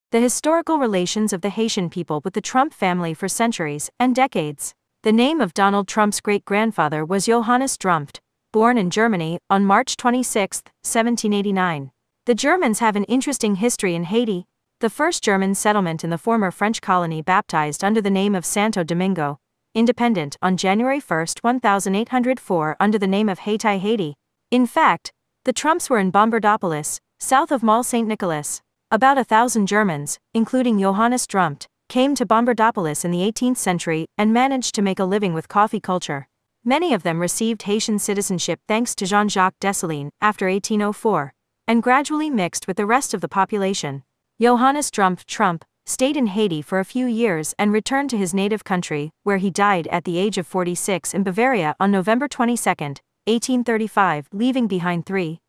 The historical relations of the Haitian people with the Trump family for centuries and decades. The name of Donald Trump's great-grandfather was Johannes Trumpt, born in Germany on March 26, 1789. The Germans have an interesting history in Haiti. The first German settlement in the former French colony baptized under the name of Santo Domingo, independent on January 1, 1804 under the name of Haiti, Haiti. In fact, the Trumps were in Bombardopolis, south of Mall St. Nicholas. About 1,000 Germans, including Johannes Trumpt, came to Bombardopolis in the 18th century and managed to make a living with coffee culture. Many of them received Haitian citizenship thanks to Jean-Jacques Dessalines after 1804, and gradually mixed with the rest of the population. Johannes Trumpt stayed in Haiti for a few years and returned to his native country, where he died at the age of 46 in Bavaria on November 22, 1835, leaving behind three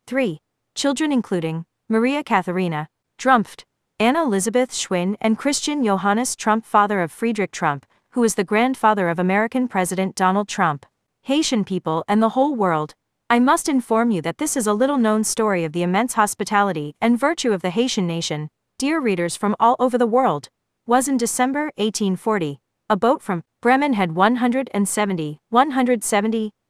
children including Maria Katharina Trumpt, Anna Elizabeth Schwinn and Christian Johannes Trumpt, father of Friedrich Trump, who is the grandfather of American President Donald Trump. Haitian people and the whole world, I must inform you that this is a little-known story of the immense hospitality and virtue of the Haitian nation, dear readers from all over the world. Was in December 1840, a boat from Bremen had 170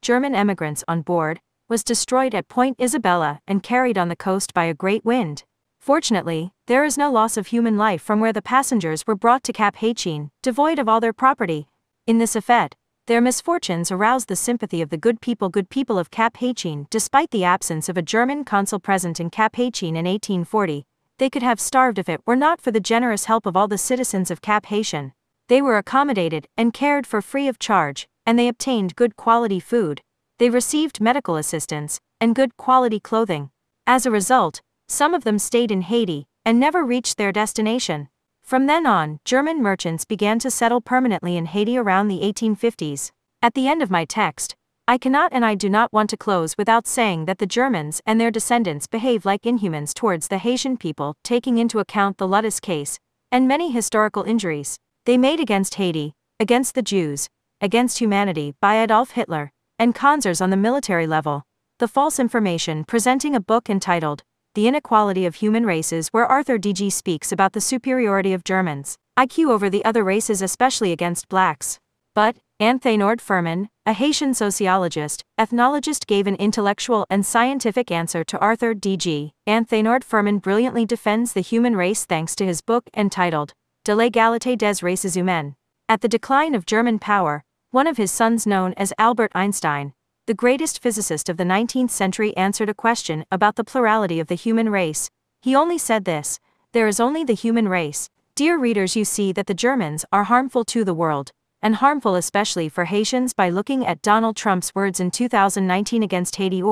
German emigrants on board, was destroyed at Point Isabella and carried on the coast by a great wind. Fortunately, there is no loss of human life from where the passengers were brought to Cap Haitien, devoid of all their property. In this effect, their misfortunes aroused the sympathy of the good people of Cap Haitien. Despite the absence of a German consul present in Cap Haitien in 1840, they could have starved if it were not for the generous help of all the citizens of Cap Haitien. They were accommodated and cared for free of charge, and they obtained good quality food. They received medical assistance and good quality clothing. As a result, some of them stayed in Haiti and never reached their destination. From then on, German merchants began to settle permanently in Haiti around the 1850s. At the end of my text, I cannot and I do not want to close without saying that the Germans and their descendants behave like inhumans towards the Haitian people, taking into account the Ludus case and many historical injuries they made against Haiti, against the Jews, against humanity by Adolf Hitler, and Konzers on the military level. The false information presenting a book entitled The Inequality of Human Races, where Arthur D.G. speaks about the superiority of Germans' IQ over the other races, especially against blacks. But Anthony Nord-Furman, a Haitian sociologist, ethnologist, gave an intellectual and scientific answer to Arthur D.G. Anthony Nord-Furman brilliantly defends the human race thanks to his book entitled De l'égalité des races humaines. At the decline of German power, one of his sons, known as Albert Einstein, the greatest physicist of the 19th century, answered a question about the plurality of the human race. He only said this: there is only the human race. Dear readers, you see that the Germans are harmful to the world, and harmful especially for Haitians, by looking at Donald Trump's words in 2019 against Haiti.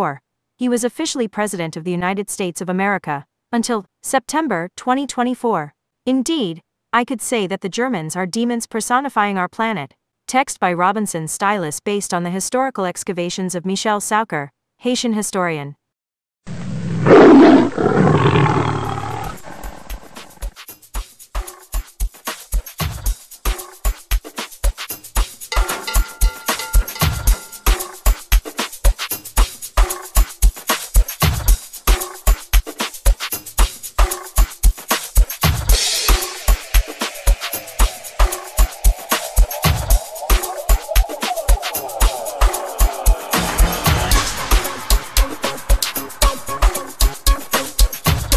He was officially President of the United States of America until September 2024. Indeed, I could say that the Germans are demons personifying our planet. Text by Robinson Stylus, based on the historical excavations of Michel Sauker, Haitian historian.